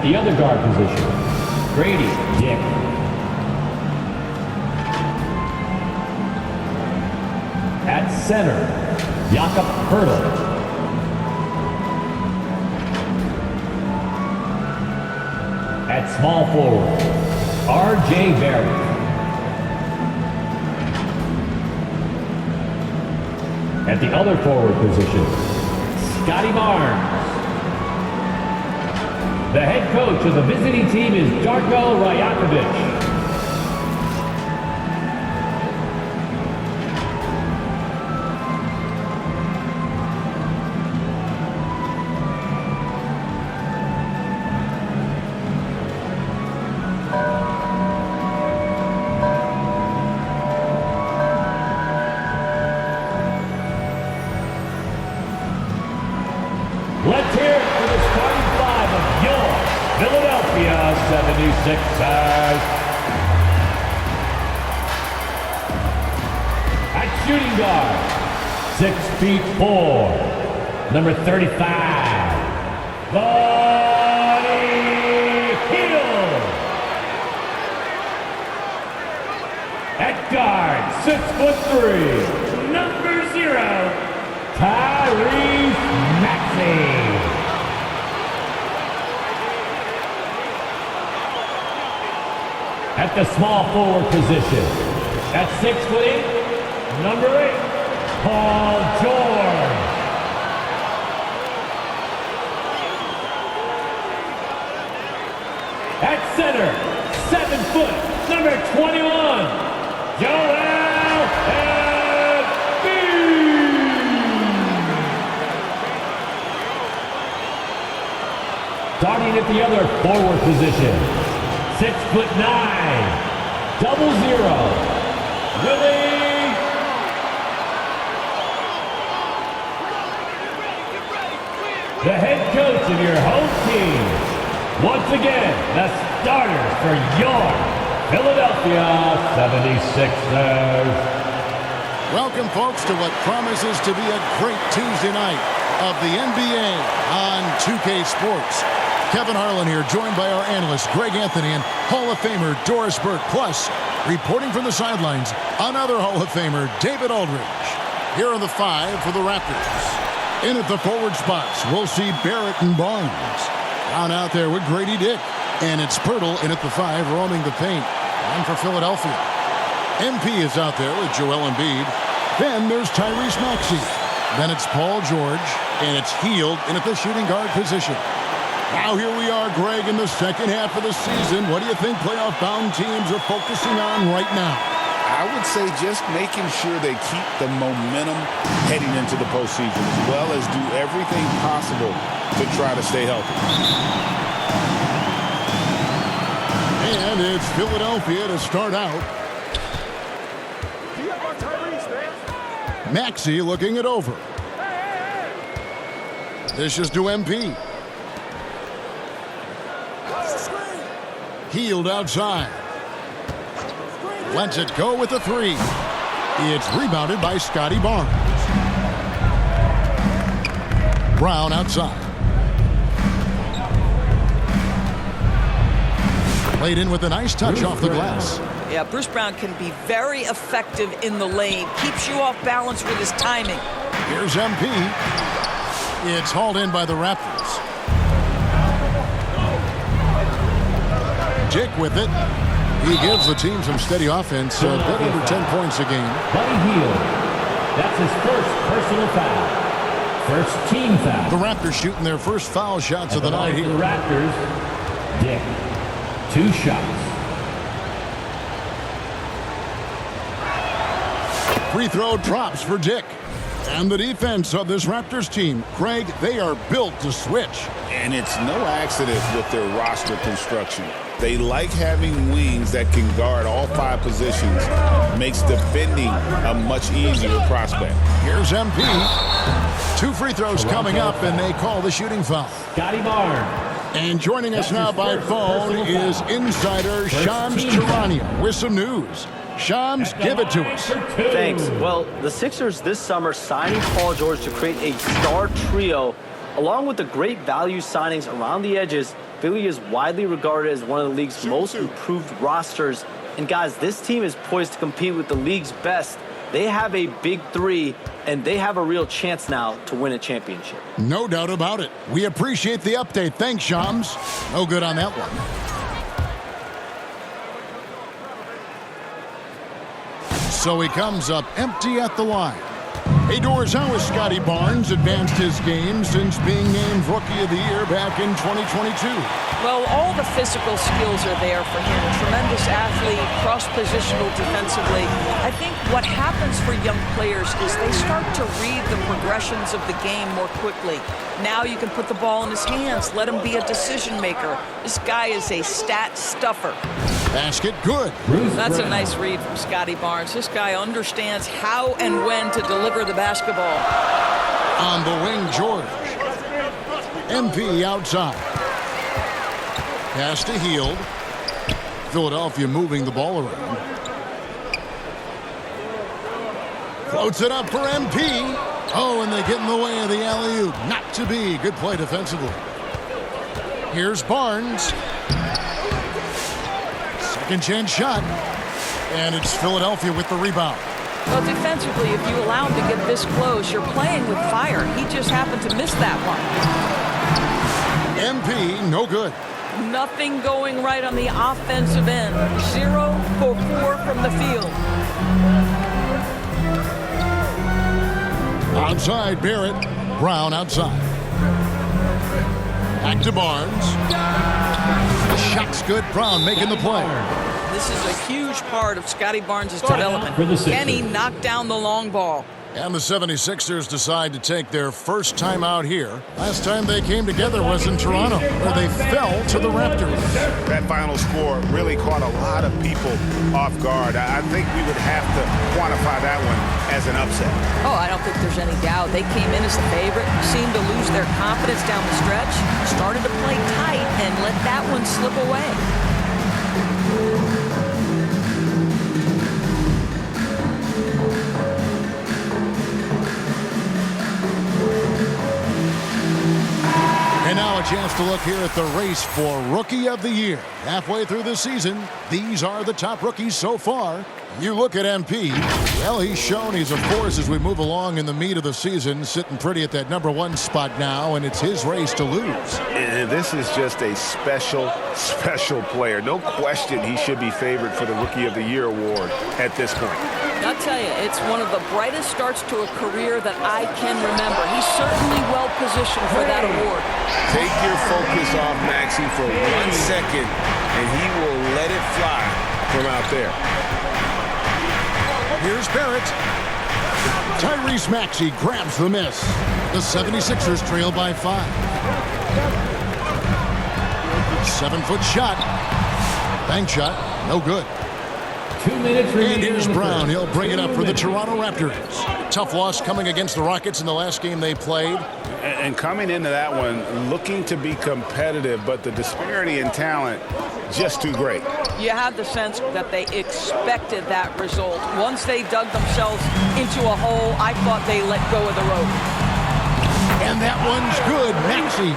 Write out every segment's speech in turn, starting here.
At the other guard position, Grady Dick. At center, Jakob Hurdle. At small forward, R.J. Barrett. At the other forward position, Scotty Barnes. The head coach of the visiting team is Darko Rajakovic. Let's hear it for the starting five of your Philadelphia 76ers. At shooting guard, 6'4", number 35, Buddy Hield. At guard, 6'3", number 0, Tyrese Maxey. At the small forward position, at 6'8", number 8, Paul George. At center, 7 foot, number 21, Joel Embiid. Starting at the other forward position, 6'9", 00, Willie. The head coach of your home team. Once again, the starters for your Philadelphia 76ers. Welcome, folks, to what promises to be a great Tuesday night of the NBA on 2K Sports. Kevin Harlan here, joined by our analyst, Greg Anthony, and Hall of Famer Doris Burke. Plus, reporting from the sidelines, another Hall of Famer, David Aldridge. Here are the five for the Raptors. In at the forward spots, we'll see Barrett and Barnes. On out there with Grady Dick. And it's Pirtle in at the 5, roaming the paint. On for Philadelphia. MP is out there with Joel Embiid. Then there's Tyrese Maxey. Then it's Paul George. And it's Hield in at the shooting guard position. Now here we are, Greg, in the second half of the season. What do you think playoff-bound teams are focusing on right now? I would say just making sure they keep the momentum heading into the postseason, as well as do everything possible to try to stay healthy. And it's Philadelphia to start out. Maxey looking it over. This is to MP. Hield outside. Lets it go with the 3. It's rebounded by Scotty Barnes. Brown outside. Played in with a nice touch off the glass. Yeah, Bruce Brown can be very effective in the lane. Keeps you off balance with his timing. Here's MP. It's hauled in by the Raptors. Dick with it. He gives the team some steady offense, a bit under 10 points a game. Buddy Hield. That's his first personal foul. First team foul. The Raptors shooting their first foul shots of the night here. The Raptors, Dick. 2 shots. Free throw drops for Dick. And the defense of this Raptors team, Craig, they are built to switch. And it's no accident with their roster construction. They like having wings that can guard all 5 positions. Makes defending a much easier prospect. Here's MP. 2 free throws coming up, and they call the shooting foul. Scotty Barnes. And joining us now by phone is insider Shams Charania with some news. Shams, give it to us. Thanks. Well, the Sixers this summer signing Paul George to create a star trio, along with the great value signings around the edges, Philly is widely regarded as one of the league's most improved rosters. And guys, this team is poised to compete with the league's best. They have a big three, and they have a real chance now to win a championship. No doubt about it. We appreciate the update. Thanks, Shams. No good on that one. So he comes up empty at the line. Hey, Doors, how has Scotty Barnes advanced his game since being named Rookie of the Year back in 2022? Well, all the physical skills are there for him. Tremendous athlete, cross-positional defensively. I think what happens for young players is they start to read the progressions of the game more quickly. Now you can put the ball in his hands, let him be a decision maker. This guy is a stat stuffer. Basket good. That's a nice read from Scotty Barnes. This guy understands how and when to deliver the basketball. On the wing, George. MP outside. Pass to Hield. Philadelphia moving the ball around. Floats it up for MP. Oh, and they get in the way of the alley-oop. Not to be. Good play defensively. Here's Barnes. Second chance shot. And it's Philadelphia with the rebound. Well, defensively, if you allow him to get this close, you're playing with fire. He just happened to miss that one. MP, no good. Nothing going right on the offensive end. 0 for 4 from the field. Outside, Barrett. Brown outside. Back to Barnes. The shot's good. Brown making the play. This is a huge part of Scotty Barnes' development. Can he knock down the long ball? And the 76ers decide to take their first time out here. Last time they came together was in Toronto, where they fell to the Raptors. That final score really caught a lot of people off guard. I think we would have to quantify that one as an upset. Oh, I don't think there's any doubt. They came in as the favorite, seemed to lose their confidence down the stretch, started to play tight, and let that one slip away. And now a chance to look here at the race for Rookie of the Year. Halfway through the season, these are the top rookies so far. You look at MP, well, he's shown he's a force as we move along in the meat of the season, sitting pretty at that #1 spot now, and it's his race to lose. And this is just a special, special player. No question he should be favored for the Rookie of the Year award at this point. I'll tell you, it's one of the brightest starts to a career that I can remember. He's certainly well positioned for that award. Take your focus off Maxey for 1 second, and he will let it fly from out there. Here's Barrett. Tyrese Maxey grabs the miss. The 76ers trail by 5. 7-foot shot. Bank shot. No good. 2 minutes remaining. And here's Brown. He'll bring it up for the Toronto Raptors. Tough loss coming against the Rockets in the last game they played. And coming into that one, looking to be competitive, but the disparity in talent just too great. You have the sense that they expected that result. Once they dug themselves into a hole, I thought they let go of the rope. And that one's good. Maxey.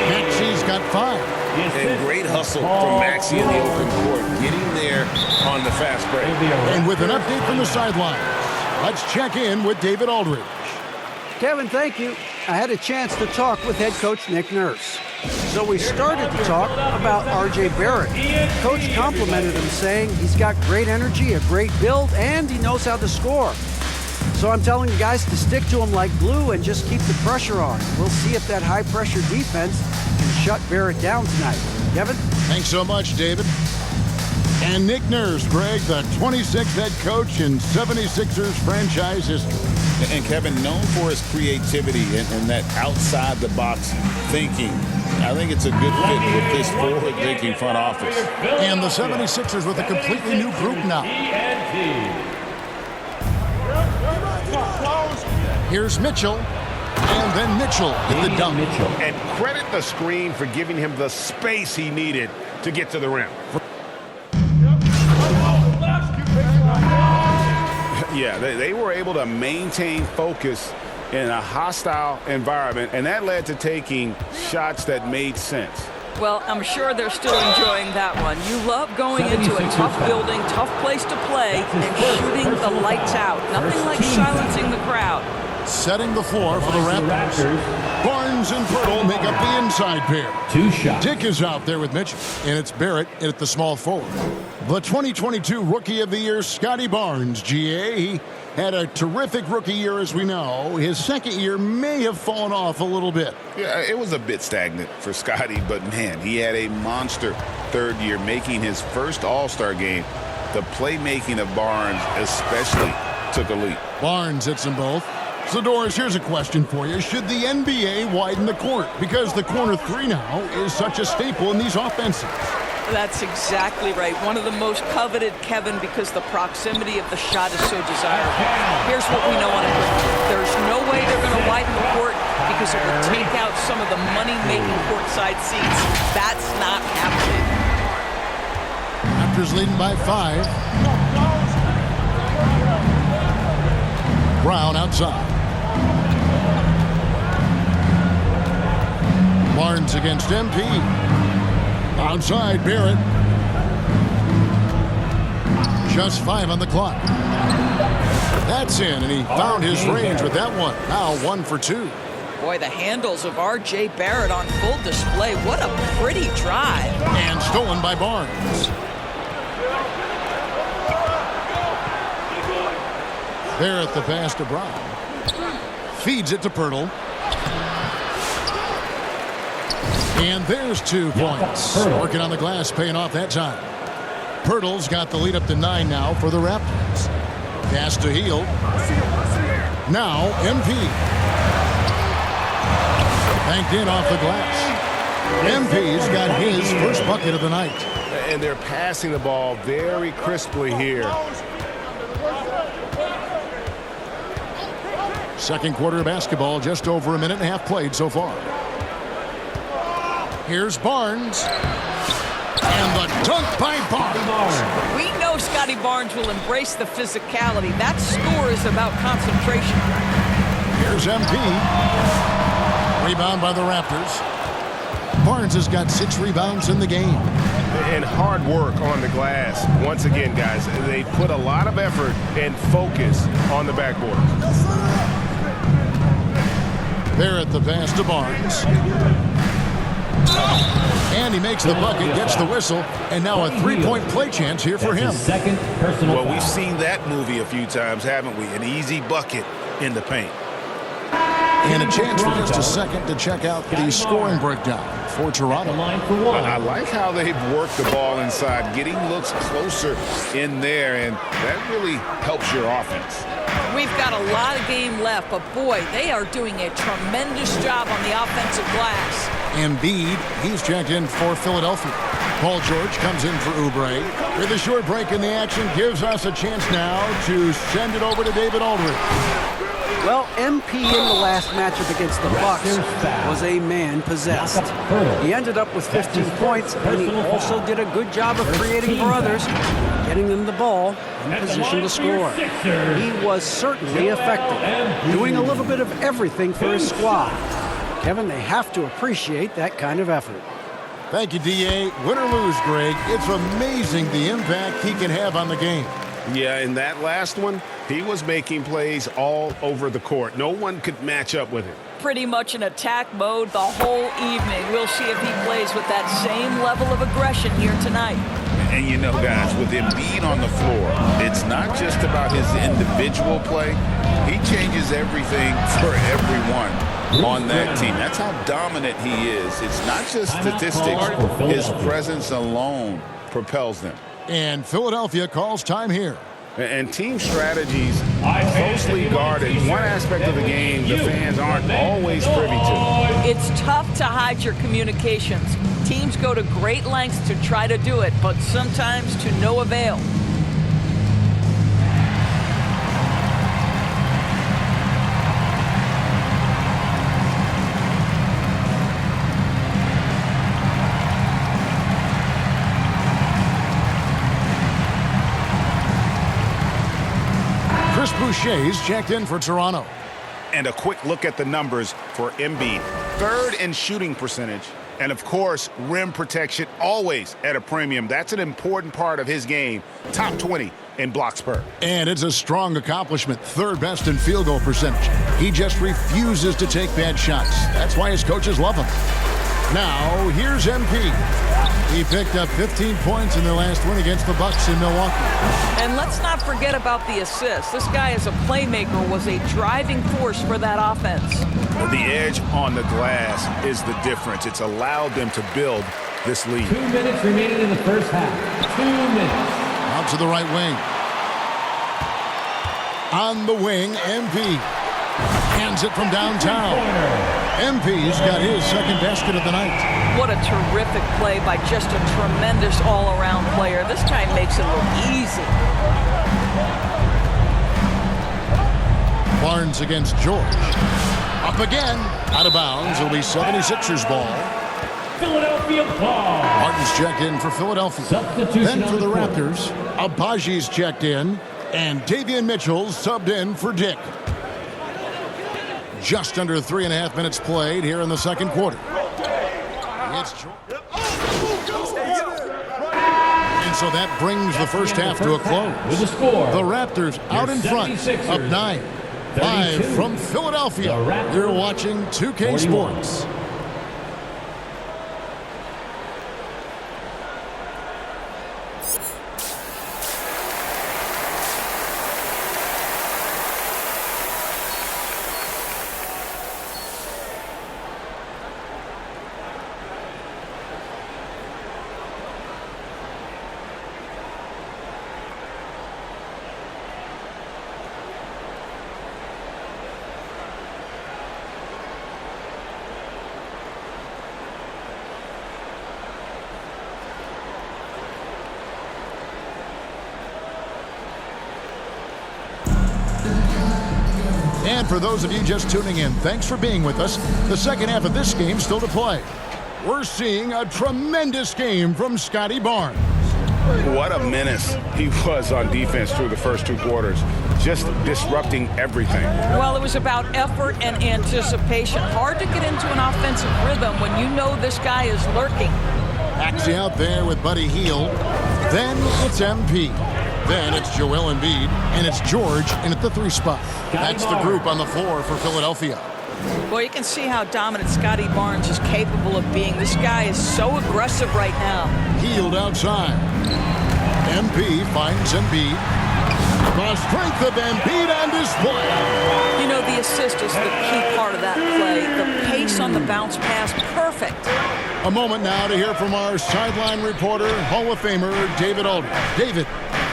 Maxey's got 5. And great hustle from Maxey in the open court, getting there on the fast break. And with an update from the sidelines, let's check in with David Aldridge. Kevin, thank you. I had a chance to talk with head coach Nick Nurse. So we started to talk about R.J. Barrett. Coach complimented him, saying he's got great energy, a great build, and he knows how to score. So I'm telling you guys to stick to him like glue and just keep the pressure on. We'll see if that high-pressure defense can shut Barrett down tonight. Kevin? Thanks so much, David. And Nick Nurse, Greg, the 26th head coach in 76ers franchise history. And Kevin, known for his creativity and that outside-the-box thinking. I think it's a good fit with this forward-thinking front office. And the 76ers with a completely new group now. Here's Mitchell. And then Mitchell with the dunk. And credit the screen for giving him the space he needed to get to the rim. Yeah, they were able to maintain focus in a hostile environment, and that led to taking shots that made sense. Well, I'm sure they're still enjoying that one. You love going into a tough building, tough place to play, and shooting the lights out. Nothing like silencing the crowd. Setting the floor for the Raptors. Barnes and Pirtle make up the inside pair. 2 shots. Dick is out there with Mitchell, and it's Barrett at the small forward. The 2022 Rookie of the Year, Scotty Barnes, GA. He had a terrific rookie year, as we know. His second year may have fallen off a little bit. Yeah, it was a bit stagnant for Scotty, but man, he had a monster third year, making his first All-Star game. The playmaking of Barnes especially took a leap. Barnes hits them both. So, Doris, here's a question for you. Should the NBA widen the court? Because the corner three now is such a staple in these offenses. That's exactly right. One of the most coveted, Kevin, because the proximity of the shot is so desirable. Here's what we know on it. There's no way they're going to widen the court because it would take out some of the money-making courtside seats. That's not happening. Raptors leading by 5. Brown outside. Barnes against MP. Outside Barrett. Just 5 on the clock. That's in, and he found his range with that one. Now 1 for 2. Boy, the handles of R.J. Barrett on full display. What a pretty drive. And stolen by Barnes. Barrett the pass to Brown. Feeds it to Pirtle. And there's 2 points. Working on the glass, paying off that time. Pirtle's got the lead up to 9 now for the Raptors. Pass to Hield. Now MP. Banked in off the glass. MP's got his first bucket of the night. And they're passing the ball very crisply here. Second quarter of basketball, just over a minute and a half played so far. Here's Barnes. And the dunk by Barnes. We know Scotty Barnes will embrace the physicality. That score is about concentration. Here's MP. Rebound by the Raptors. Barnes has got 6 rebounds in the game. And hard work on the glass. Once again, guys, they put a lot of effort and focus on the backboard. Barrett the pass to Barnes. And he makes the bucket, gets the whistle, and now a 3-point play chance here for him. Second personal Well, foul. we've seen that movie a few times, haven't we? An easy bucket in the paint. And a chance for just a second to check out the scoring breakdown for Toronto. Line for 1. I like how they've worked the ball inside, getting looks closer in there, and that really helps your offense. We've got a lot of game left, but boy, they are doing a tremendous job on the offensive glass. Embiid, he's checked in for Philadelphia. Paul George comes in for Oubre. With a short break in the action, gives us a chance now to send it over to David Aldridge. Well, MP in the last matchup against the Bucks was a man possessed. He ended up with 15 points, and he also did a good job of creating for others, getting them the ball in position to score. He was certainly effective, doing a little bit of everything for his squad. Kevin, they have to appreciate that kind of effort. Thank you, D.A. Win or lose, Greg, it's amazing the impact he can have on the game. Yeah, in that last one, he was making plays all over the court. No one could match up with him. Pretty much in attack mode the whole evening. We'll see if he plays with that same level of aggression here tonight. And you know, guys, with Embiid on the floor, it's not just about his individual play. He changes everything for everyone on that team. That's how dominant he is. It's not just statistics. His presence alone propels them. And Philadelphia calls time here. And team strategies closely guarded. One aspect of the game the fans aren't always privy to. It's tough to hide your communications. Teams go to great lengths to try to do it, but sometimes to no avail. Chris Boucher's checked in for Toronto. And a quick look at the numbers for Embiid. Third in shooting percentage, And, of course, rim protection always at a premium. That's an important part of his game. Top 20 in blocks per. And it's a strong accomplishment. Third best in field goal percentage. He just refuses to take bad shots. That's why his coaches love him. Now, here's MP. He picked up 15 points in their last win against the Bucks in Milwaukee. And let's not forget about the assists. This guy as a playmaker was a driving force for that offense. The edge on the glass is the difference. It's allowed them to build this lead. 2 minutes remaining in the first half. 2 minutes. Out to the right wing. On the wing, MP. Hands it from downtown. MP's got his second basket of the night. What a terrific play by just a tremendous all-around player. This guy makes it look easy. Barnes against George. Up again. Out of bounds. It'll be 76ers ball. Philadelphia ball. Martin's checked in for Philadelphia. Substitution Then for on the the court. Raptors, Abaji's checked in, and Davion Mitchell's subbed in for Dick. Just under 3.5 minutes played here in the second quarter. It's and so that brings the first half to a close. With the score, The Raptors out in front, 76ers, up 9. 32. Live from Philadelphia, The Raptors, you're watching 2K 41. Sports. And for those of you just tuning in, thanks for being with us. The second half of this game still to play. We're seeing a tremendous game from Scotty Barnes. What a menace he was on defense through the first 2 quarters. Just disrupting everything. Well, it was about effort and anticipation. Hard to get into an offensive rhythm when you know this guy is lurking. Axie out there with Buddy Hield. Then it's MP. Then it's Joel Embiid. And it's George in at the 3 spot. That's the group on the floor for Philadelphia. Well, you can see how dominant Scotty Barnes is capable of being. This guy is so aggressive right now. Hield outside. MP finds Embiid. The strength of Embiid on display. You know, the assist is the key part of that play. The pace on the bounce pass, perfect. A moment now to hear from our sideline reporter, Hall of Famer David Aldridge. David.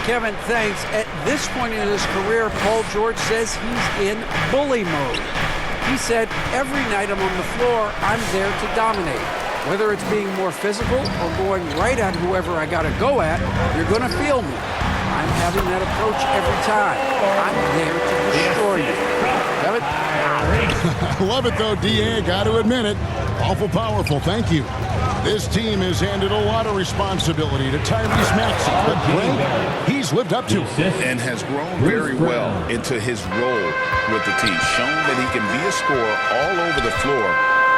Kevin, thanks. At this point in his career, Paul George says he's in bully mode. He said, every night I'm on the floor, I'm there to dominate. Whether it's being more physical or going right at whoever I got to go at, you're going to feel me. I'm having that approach every time. I'm there to destroy you. Kevin? I love it, though, D.A. Got to admit it. Awful powerful. Thank you. This team has handed a lot of responsibility to Tyrese Maxey, but Greg, he's lived up to it. And has grown very well into his role with the team. Shown that he can be a scorer all over the floor.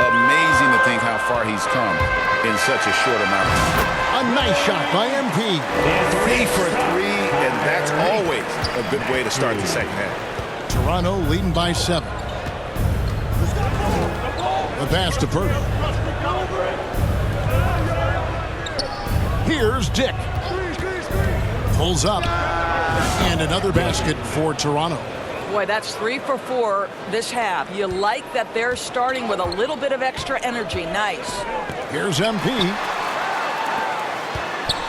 Amazing to think how far he's come in such a short amount of time. A nice shot by MP. 3 for 3, and that's always a good way to start the second half. Toronto leading by 7. The pass to Purdy. Here's Dick. Pulls up. And another basket for Toronto. Boy, that's 3 for 4 this half. You like that they're starting with a little bit of extra energy. Nice. Here's MP.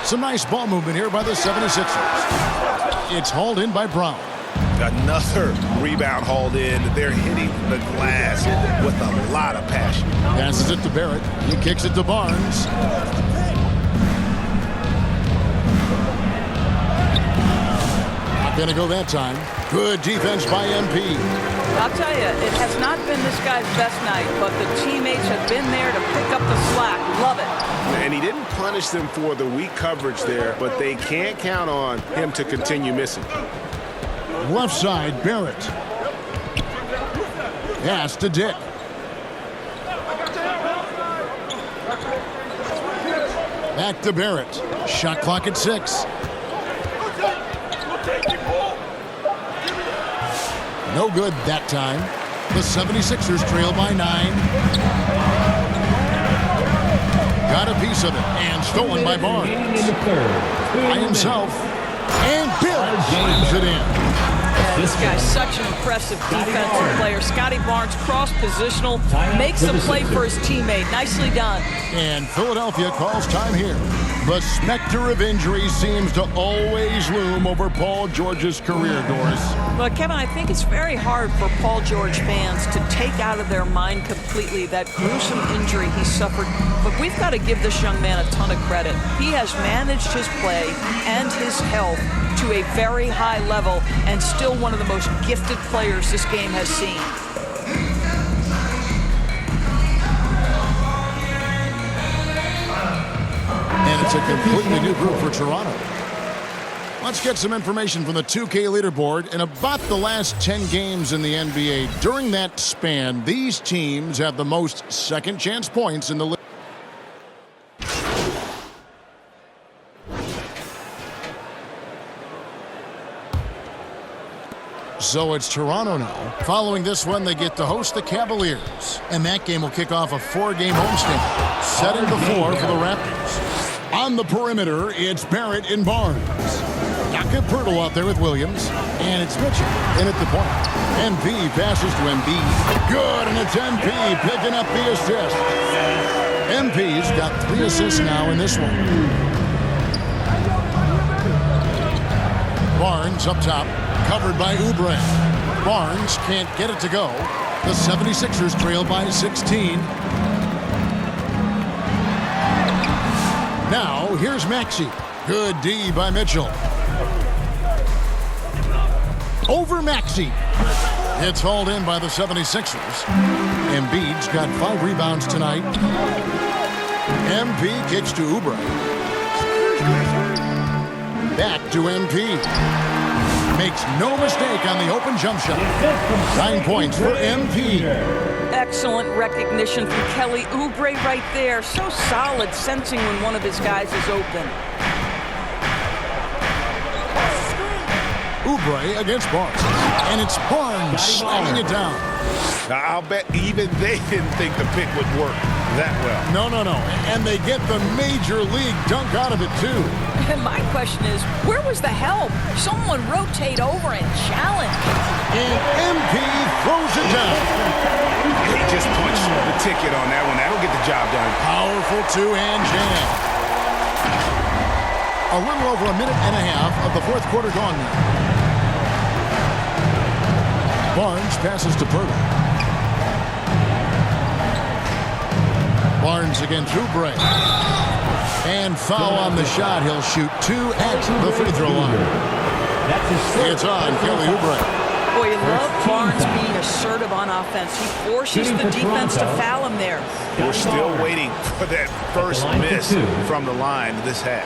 Some nice ball movement here by the 76ers. It's hauled in by Brown. Another rebound hauled in. They're hitting the glass with a lot of passion. Passes it to Barrett. He kicks it to Barnes. Not going to go that time. Good defense by MP. I'll tell you, it has not been this guy's best night, but the teammates have been there to pick up the slack. Love it. And he didn't punish them for the weak coverage there, but they can't count on him to continue missing. Left side, Barrett. Pass to Dick. Back to Barrett. Shot clock at 6. No good that time. The 76ers trail by 9. Got a piece of it and stolen by Barnes. By himself. And Barrett slams it in. This guy's such an impressive defensive player. Scotty Barnes, cross-positional, makes the play for his teammate. Nicely done. And Philadelphia calls time here. The specter of injury seems to always loom over Paul George's career, Doris. Well, Kevin, I think it's very hard for Paul George fans to take out of their mind completely that gruesome injury he suffered. But we've got to give this young man a ton of credit. He has managed his play and his health to a very high level and still one of the most gifted players this game has seen. And it's a completely new group for Toronto. Let's get some information from the 2K leaderboard. In about the last 10 games in the NBA, during that span, these teams have the most second chance points in the league. So it's Toronto now. Following this one, they get to host the Cavaliers. And that game will kick off a 4-game homestand, setting the floor for the Raptors. On the perimeter, it's Barrett and Barnes. Jakob Poeltl out there with Williams. And it's Mitchell in at the point. MP passes to Embiid. Good, and it's MP picking up the assist. MP's got 3 assists now in this one. Barnes up top. Covered by Oubre. Barnes can't get it to go. The 76ers trail by 16. Now, here's Maxey. Good D by Mitchell. Over Maxey. It's hauled in by the 76ers. Embiid's got 5 rebounds tonight. MP kicks to Oubre. Back to MP. Makes no mistake on the open jump shot. 9 points for MP. Excellent recognition from Kelly Oubre right there. So solid, sensing when one of his guys is open. Oubre against Barnes. And it's Barnes slamming it down. I'll bet even they didn't think the pick would work that well. No. And they get the major league dunk out of it, too. And my question is, where was the help? Someone rotate over and challenge. And MP throws it down. He just punched the ticket on that one. That'll get the job done. Powerful two-hand jam. A little over a minute and a half of the fourth quarter gone now. Barnes passes to Poeltl. Barnes against Oubre. And foul on the shot. He'll shoot 2 at the free throw line. It's on Kelly Oubre. Boy, you love Barnes being assertive on offense. He forces the defense to foul him there. We're still waiting for that first miss from the line this half.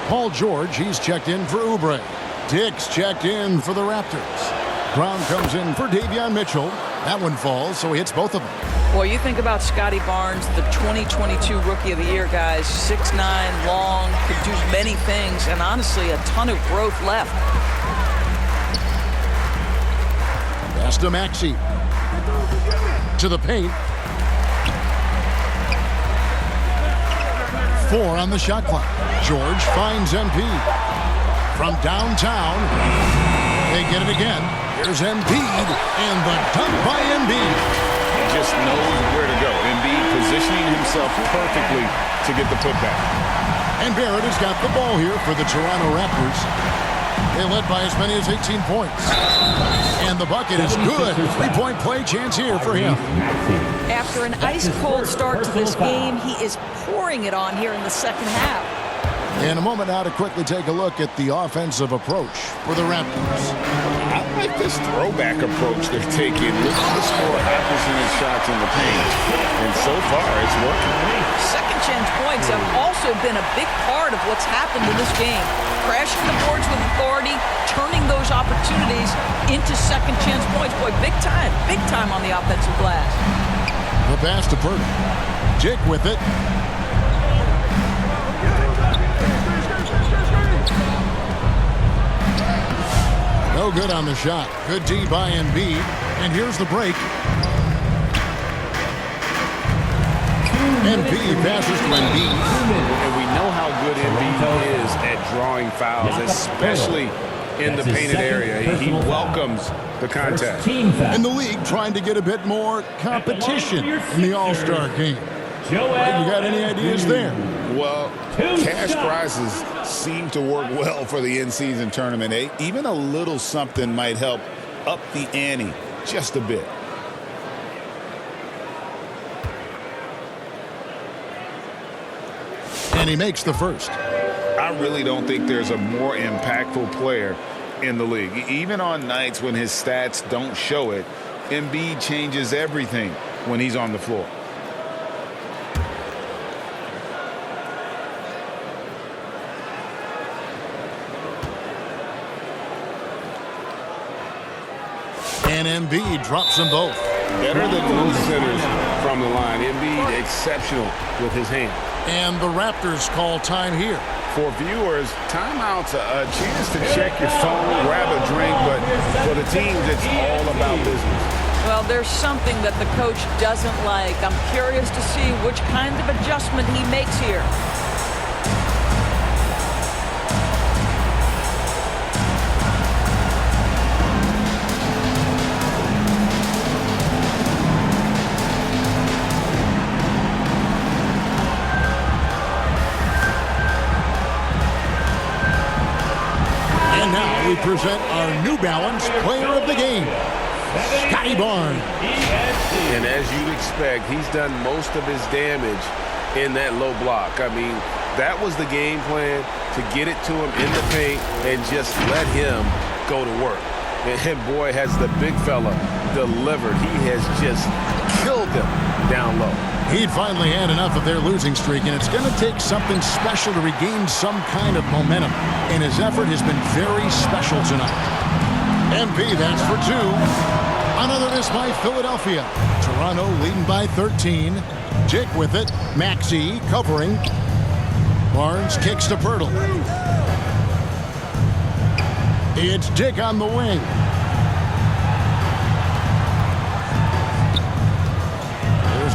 Paul George, he's checked in for Oubre. Dick's checked in for the Raptors. Brown comes in for Davion Mitchell. That one falls, so he hits both of them. Boy, you think about Scotty Barnes, the 2022 Rookie of the Year, guys. 6'9", long, could do many things, and honestly, a ton of growth left. Pass to Maxey. To the paint. 4 on the shot clock. George finds MP. From downtown, they get it again. Here's Embiid, and the dunk by Embiid. He just knows where to go. Embiid positioning himself perfectly to get the putback. And Barrett has got the ball here for the Toronto Raptors. They led by as many as 18 points. And the bucket is good. 3-point play chance here for him. After an ice-cold start to this game, he is pouring it on here in the second half. In a moment now to quickly take a look at the offensive approach for the Raptors. I like this throwback approach they're taking. Look to score high percentage shots in the paint. And so far, it's working. Second chance points have also been a big part of what's happened in this game. Crashing the boards with authority, turning those opportunities into second chance points. Boy, big time on the offensive glass. The pass to Poeltl. Dick with it. No good on the shot. Good D by Embiid. And here's the break. Embiid passes to Embiid. And we know how good Embiid is at drawing fouls, especially in the painted area. He welcomes the contact. In the league, trying to get a bit more competition in the All-Star game. You got any ideas there? Well, cash prizes seem to work well for the in-season tournament. Even a little something might help up the ante just a bit. And he makes the first. I really don't think there's a more impactful player in the league. Even on nights when his stats don't show it, Embiid changes everything when he's on the floor. And Embiid drops them both. Better than most sitters from the line. Embiid exceptional with his hand. And the Raptors call time here. For viewers, timeout's a chance to check your phone, grab a drink, but for the teams, it's all about business. Well, there's something that the coach doesn't like. I'm curious to see which kind of adjustment he makes here. We present our New Balance Player of the Game, Scotty Barnes. And as you'd expect, he's done most of his damage in that low block. I mean, that was the game plan, to get it to him in the paint and just let him go to work. And boy, has the big fella delivered. He has just killed them down low. He'd finally had enough of their losing streak, and it's going to take something special to regain some kind of momentum. And his effort has been very special tonight. MP, that's for two. Another miss by Philadelphia. Toronto leading by 13. Jake with it. Maxey covering. Barnes kicks to Pirtle. It's Dick on the wing.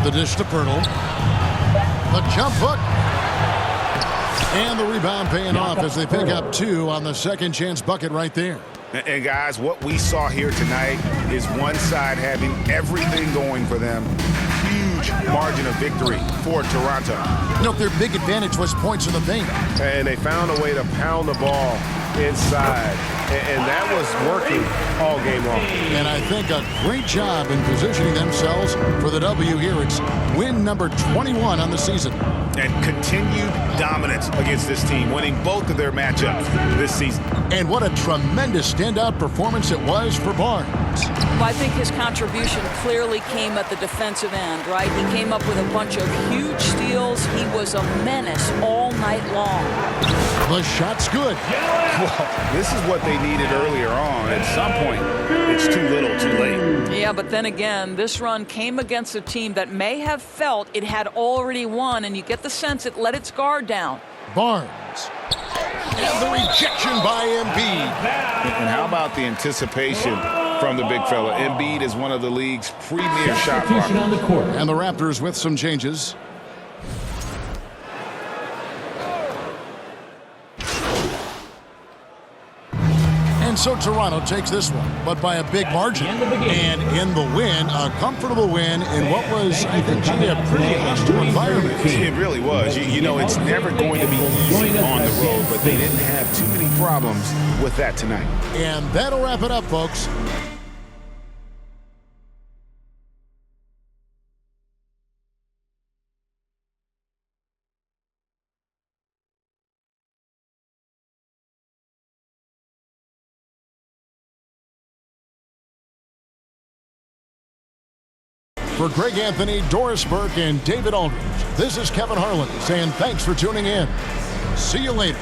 The dish to Pirtle. The jump hook. And the rebound paying off as they pick up two on the second chance bucket right there. And guys, what we saw here tonight is one side having everything going for them. Huge margin of victory for Toronto. Nope, their big advantage was points in the paint. And they found a way to pound the ball inside. And that was working all game long. And I think a great job in positioning themselves for the W here. It's win number 21 on the season. And continued dominance against this team, winning both of their matchups this season. And what a tremendous standout performance it was for Barnes. Well, I think his contribution clearly came at the defensive end, right? He came up with a bunch of huge steals. He was a menace all night long. The shot's good. Well, this is what they needed earlier on. At some point, it's too little, too late. Yeah, but then again, this run came against a team that may have felt it had already won, and you get the sense it let its guard down. Barnes. And the rejection by Embiid. And how about the anticipation from the big fella? Embiid is one of the league's premier shot blockers. And the Raptors with some changes. And so Toronto takes this one, but by a big margin. And in the win, a comfortable win in what was, I think, a pretty hostile environment. It really was. You know, it's never going to be easy on the road, but they didn't have too many problems with that tonight. And that'll wrap it up, folks. For Greg Anthony, Doris Burke, and David Aldridge, this is Kevin Harlan saying thanks for tuning in. See you later.